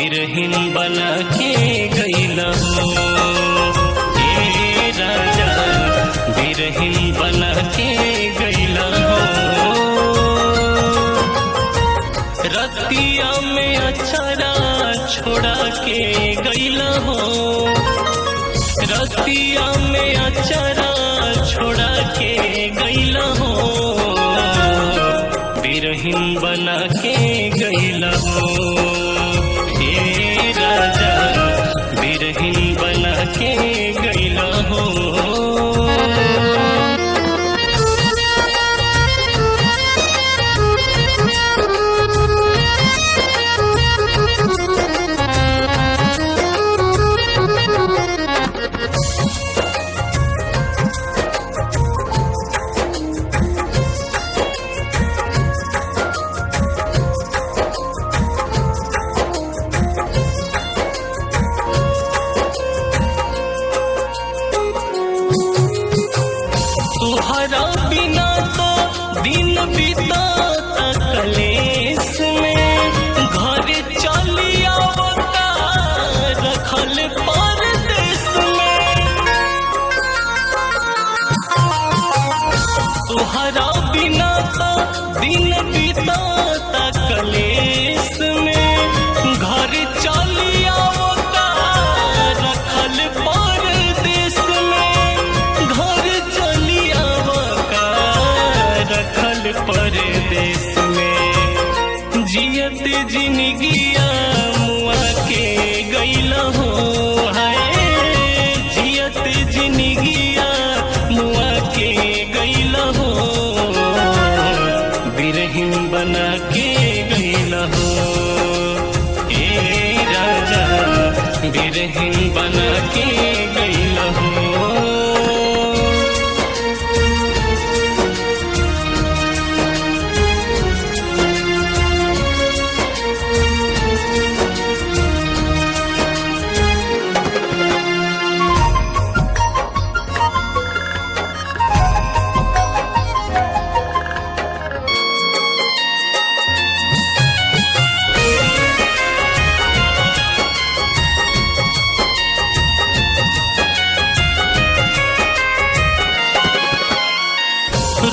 बिरहिन बना के गइला हो ए राजा, बिरहिन बना के गइला हो। रतिया में अचरा छोड़ा के गइला हो, रतिया में अचरा छोड़ा के गइला हो, बिरहिन बना के गइला हो ए राजा, बिरहिन बना के गइला हो। तुहरा बिना तो दिन बीता कलेस में, घर चली आवता रखल परदेस में। तुहरा बिना तो दिन बीता कलेस में, घर चली आवता रखल परदेस में, घर चली रखल परदेस में। जियत जिंदगिया मुआ के गइला हो, हाय जियत जिंदगिया मुआ के गइला हो, बिरहिन बना के गइला हो ए राजा, बिरहिन बना के गइला हो।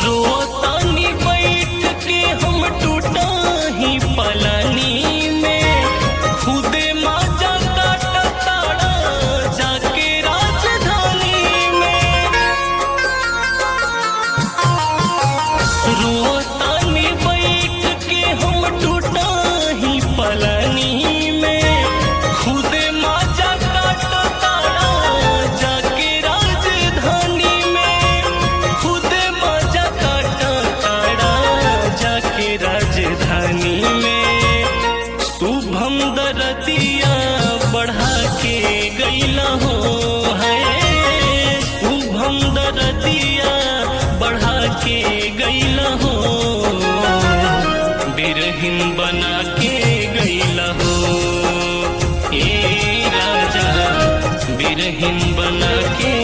रोतानी बैठ के हम टूटा ही पलानी में, खुदे माजा काटा ताड़ा जाके राजधानी में। रोतानी बैठ के हम टूटा ही पलानी में, खुदे माजा काटा ताड़ा जाके राजधानी में, खुदे जाके राजधानी में। शुभम दरदिया बढ़ा के गइला हो, है शुभम दरदिया बढ़ा के गइला हो, बिरहिन बना के गइला हो ए राजा, बिरहिन बना के